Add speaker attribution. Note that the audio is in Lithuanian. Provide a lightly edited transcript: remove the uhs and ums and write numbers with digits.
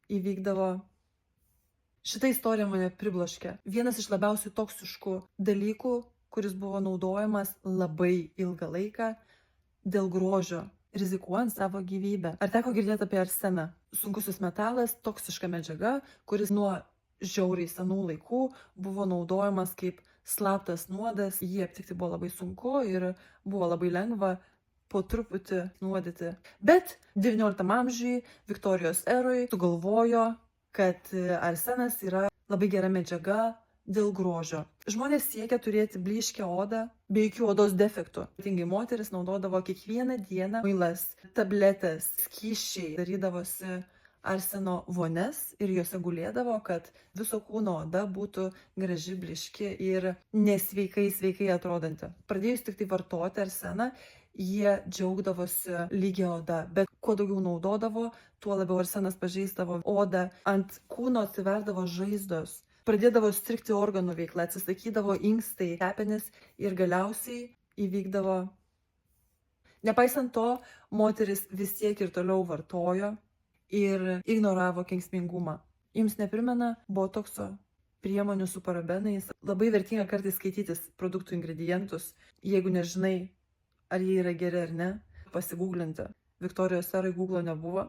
Speaker 1: įvykdavo. Šita istorija mane pribloškė. Vienas iš labiausiai toksiškų dalykų, kuris buvo naudojamas labai ilgą laiką dėl grožio, rizikuojant savo gyvybę. Ar teko girdėti apie arseną? Sunkusis metalas, toksiška medžiaga, kuris nuo žiauriai senų laikų buvo naudojamas kaip slaptas nuodas. Jį aptikti buvo labai sunku ir buvo labai lengva po truputį nuodyti. Bet XIX amžiui, Viktorijos eroj, sugalvojo, kad arsenas yra labai gera medžiaga dėl grožio. Žmonės siekia turėti blyškę odą be jokių odos defektų. Ypatingai moteris naudodavo kiekvieną dieną muilas, tabletės, skysčiai, darydavosi arseno vones ir juose gulėdavo, kad viso kūno oda būtų graži, blyški ir sveikai atrodanti. Pradėjus tik tai vartoti arseną, jie džiaugdavosi lygia oda, bet kuo daugiau naudodavo, tuo labiau arsenas pažeisdavo odą, ant kūno atsiverdavo žaizdos, pradėdavo strigti organų veikla, atsisakydavo inkstai, kepenys ir galiausiai įvykdavo. Nepaisant to, moteris vis tiek ir toliau vartojo ir ignoravo kenksmingumą. Jums neprimena botokso, priemonių su parabenais? Labai vertinga kartais skaitytis produktų ingredientus, jeigu nežinai, ar jie yra geri ar ne, pasigūglinti. Viktorijos eroj Googlo nebuvo.